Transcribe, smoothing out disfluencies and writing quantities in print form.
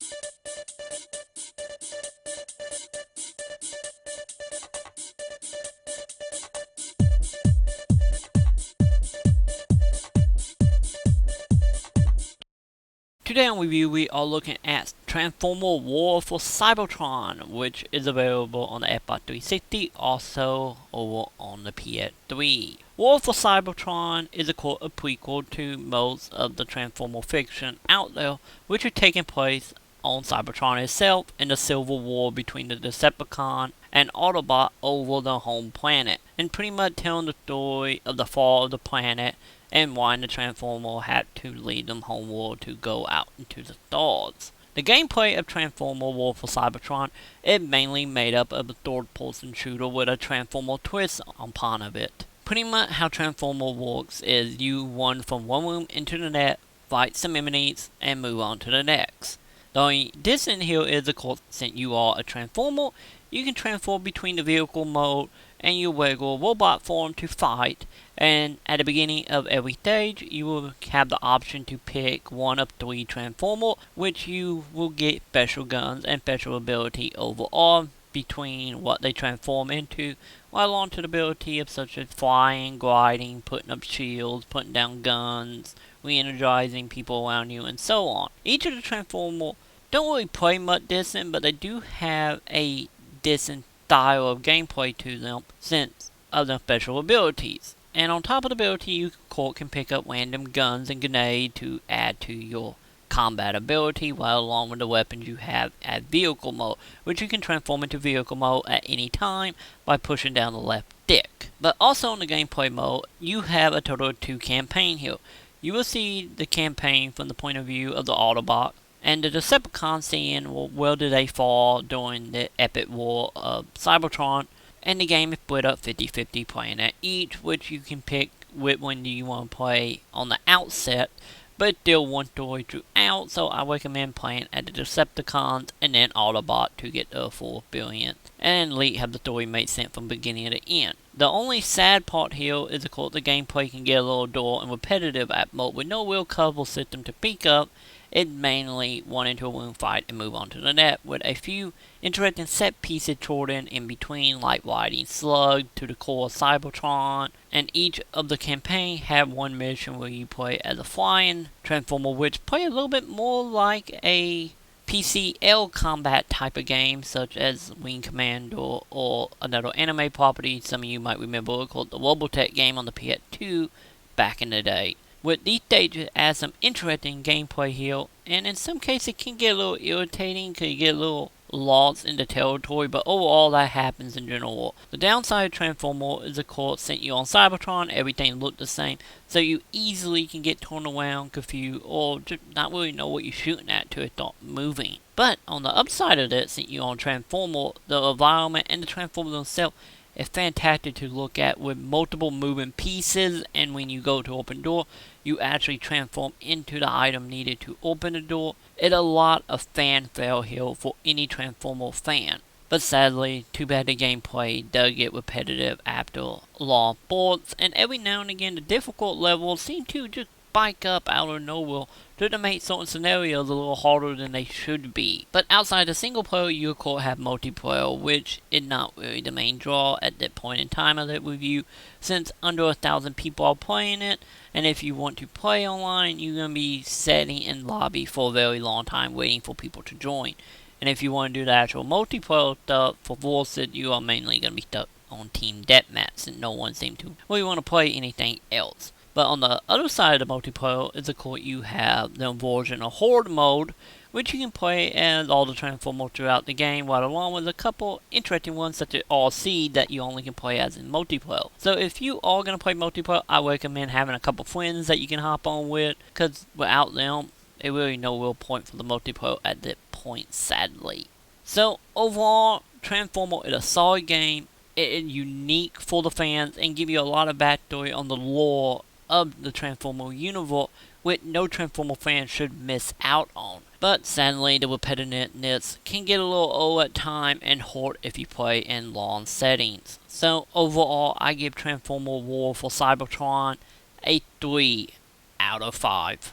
Today on review we are looking at Transformer War for Cybertron, which is available on the Xbox 360, also over on the PS3. War for Cybertron is a prequel to most of the Transformer fiction out there, which are taking place on Cybertron itself in the civil war between the Decepticon and Autobot over the home planet, and pretty much telling the story of the fall of the planet and why the Transformer had to lead them homeward to go out into the stars. The gameplay of Transformer War for Cybertron is mainly made up of a third-person shooter with a Transformer twist upon of it. Pretty much how Transformer works is you run from one room into the next, fight some enemies, and move on to the next. The only difference here is, of course, since you are a Transformer, you can transform between the vehicle mode and your regular robot form to fight, and at the beginning of every stage you will have the option to pick one of 3 Transformers, which you will get special guns and special ability overall between what they transform into, while onto the ability of such as flying, gliding, putting up shields, putting down guns, re-energizing people around you, and so on. Each of the Transformers don't really play much different, but they do have a different style of gameplay to them since of their special abilities. And on top of the ability, you can pick up random guns and grenades to add to your combat ability, while along with the weapons you have at vehicle mode, which you can transform into vehicle mode at any time by pushing down the left stick. But also in the gameplay mode, you have a total of 2 campaigns here. You will see the campaign from the point of view of the Autobot, and the Decepticon seeing, well, where did they fall during the epic war of Cybertron, and the game is split up 50-50 playing at each, which you can pick which one do you want to play on the outset, but still one story throughout, so I recommend playing at the Decepticons and then Autobot to get the full experience, and have the story make sense from beginning to end. The only sad part here is, of course, the gameplay can get a little dull and repetitive at mode with no real cover system to speak of. It's mainly one into a room fight and move on to the net, with a few interesting set pieces thrown in between, like riding Slug to the core of Cybertron, and each of the campaign have one mission where you play as a flying Transformer, which play a little bit more like a PCL combat type of game, such as Wing Commander or another anime property some of you might remember called the Robotech game on the PS2 back in the day. With these stages add some interesting gameplay here, and in some cases it can get a little irritating because you get a little lost in the territory, but overall that happens in general. The downside of Transformer is, of course, since you're on Cybertron, everything looks the same, so you easily can get turned around, confused, or just not really know what you're shooting at till it starts moving. But on the upside of that, since you're on Transformer, the environment and the Transformers themselves is fantastic to look at with multiple moving pieces, and when you go to open door, you actually transform into the item needed to open the door. It's a lot of fanfare here for any Transformer fan. But sadly, too bad the gameplay does get repetitive after long boards, and every now and again the difficult levels seem to just spike up out of nowhere to make certain scenarios a little harder than they should be. But outside the single player, you of course have multiplayer, which is not really the main draw at that point in time of that review, since under 1,000 people are playing it, and if you want to play online, you're going to be sitting in lobby for a very long time waiting for people to join. And if you want to do the actual multiplayer stuff for Versus, you are mainly going to be stuck on Team Deathmatch, and no one seems to really want to play anything else. But on the other side of the multiplayer is, of course, you have the version of Horde mode, which you can play as all the Transformers throughout the game, while along with a couple interesting ones such as RC that you only can play as in multiplayer. So if you are going to play multiplayer, I recommend having a couple friends that you can hop on with, because without them, there's really no real point for the multiplayer at that point, sadly. So overall, Transformer is a solid game. It is unique for the fans and give you a lot of backstory on the lore of the Transformer universe, which no Transformer fan should miss out on. But sadly, the repetitiveness can get a little old at time and hurt if you play in long settings. So overall, I give Transformer War for Cybertron a 3 out of 5.